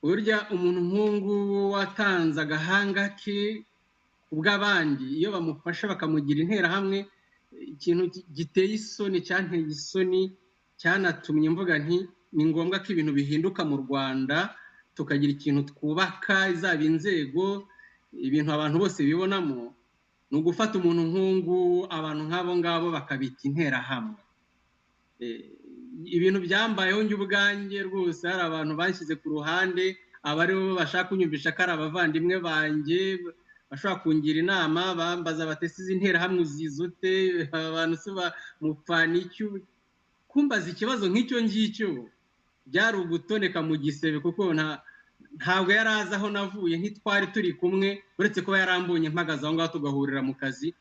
burya umuntu nk'ungu watanze agahanga ke ubw'abandi iyo bamufasha bakamugira interahamwe, ikintu giteye isoni cyanteye isoni cyanatumye mvuga nti ni ngombwa ko ibintu bihinduka mu Rwanda tukagira ikintu twubaka, izaba inzego, ibintu abantu bose bibonamo. Ni ugufata umuntu nk'ungu, abantu nk'abo ngabo bakabita interahamwe. Ibintu byambayeho njye ubwanjye rwose, hari abantu bashyize ku ruhande, abari bo bashaka kunyumvisha ko ari abavandimwe banjye, bashobora kungira inama, bambaza batesi z'interahamwe uzizute, abantu se mupfana icyo. Kumbaza ikibazo nk'icyo ngicyo byari ugutoneka mu gisebe, kuko ntabwo yari azi aho navuye, ntitwari turi kumwe, uretse kuba yarambonye mpagaze aho ngaho tugahurira mu kazi.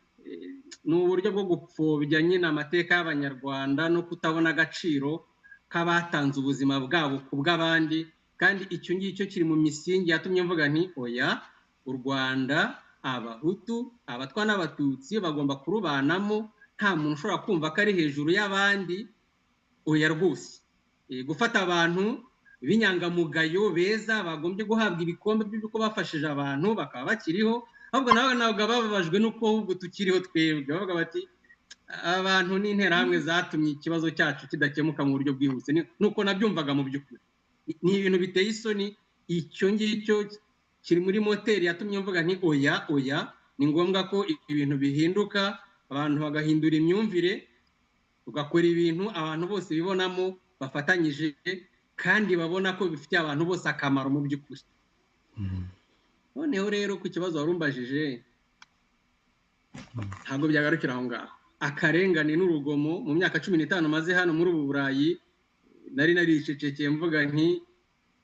Ni uburyo bwo gupfobya nyine amateka y'Abanyarwanda no kutabona agaciro k'abatanze ubuzima bwabo ku bw'abandi. Kandi icyo ngicyo kiri mu misingi yatumye mvuga nti oya, u Rwanda Abahutu, Abatwa n'Abatutsi bagomba kurubanamo, nta muntu ushobora kumva ko ari hejuru y'abandi. Oya rwose, gufata abantu b'inyangamugayo beza bagombye guhabwa ibikombe by'uko bafashije abantu bakaba bakiriho, ahubwo ntabwo bababajwe n'uko ahubwo tukiriho twebwe. Bavuga bati abantu n'interahamwe zatumye ikibazo cyacu kidakemuka mu buryo bwihuse. Nuko nabyumvaga mu by'ukuri. Ni ibintu biteye isoni. Icyo ngicyo kiri muri moteri yatumye mvuga nti oya, ni ngombwa ko ibintu bihinduka, abantu bagahindura imyumvire, ugakora ibintu abantu bose bibonamo bafatanyije, kandi babona ko bifitiye abantu bose akamaro mu by'ukuri. Noneho rero ku kibazo warumbajije, ntabwo byagarukira aho ngaho. Akarengane n'urugomo mu myaka 15 maze hano muri ubu Burayi, nari naricecekeye mvuga nti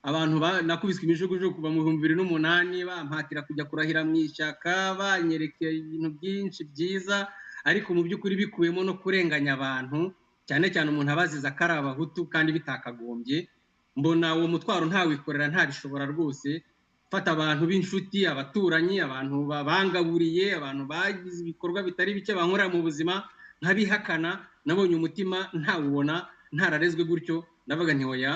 abantu nakubiswe imijugujugu kuva mu 2008, bampatira kujya kurahira mu ishyaka, banyerekeye ibintu byinshi byiza, ariko mu by'ukuri bikuyemo no kurenganya abantu, cyane cyane umuntu abaziza ko ari Abahutu kandi bitakagombye. Mbona uwo mutwaro ntawikorera, ntabishobora rwose. Fata abantu b'inshuti, abaturanyi, abantu babangaburiye, abantu bagize ibikorwa bitari bike bankorera mu buzima, nkabihakana. Nabonye umutima ntawubona, ntararezwe gutyo. Ndavuga nti oya,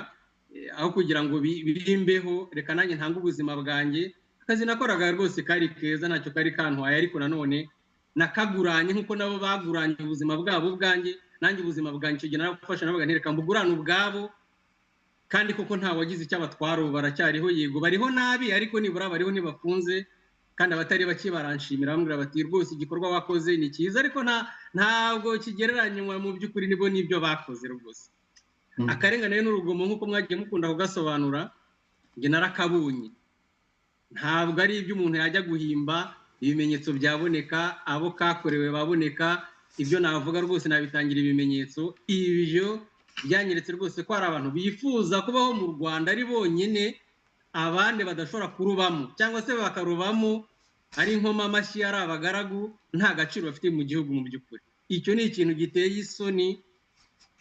aho kugira ngo birimbeho, reka nanjye ntanga ubuzima bwanjye. Akazi nakoraga rwose kari keza, ntacyo kari kantwaye, ariko nanone nakaguranye nk'uko nabo baguranye ubuzima bwabo ubwanjye. Nanjye ubuzima bwanjye icyo gihe narafashe, navuga nti reka mbugurane ubwabo, kandi koko nta wagize icyo abatwara, ubu baracyariho. Yego bariho nabi, ariko nibura bariho ntibafunze, kandi abatari bake baranshimira, bambwira bati rwose igikorwa wakoze ni cyiza, ariko ntabwo kigereranywa mu by'ukuri nibo n'ibyo bakoze rwose. Akarengane n'urugomo nk'uko mwagiye mukunda kugasobanura, njye narakabonye. Ntabwo ari ibyo umuntu yajya guhimba, ibimenyetso byaboneka, abo kakorewe baboneka. Ibyo navuga rwose nabitangira ibimenyetso. Ibyo byanyeretse rwose ko hari abantu bifuza kubaho mu Rwanda ari bonyine, abandi badashobora kurubamo, cyangwa se bakarubamo ari inkoma amashyi, ari abagaragu, nta gaciro bafite mu gihugu mu by'ukuri. Icyo ni ikintu giteye isoni,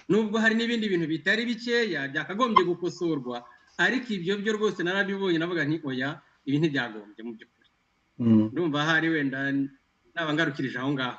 nubwo hari n'ibindi bintu bitari bikeya byakagombye gukosorwa, ariko ibyo byo rwose narabibonye, navuga nti oya, ibi ntibyagombye mu by'ukuri. Ndumva hari wenda nabangarukirije aho ngaho.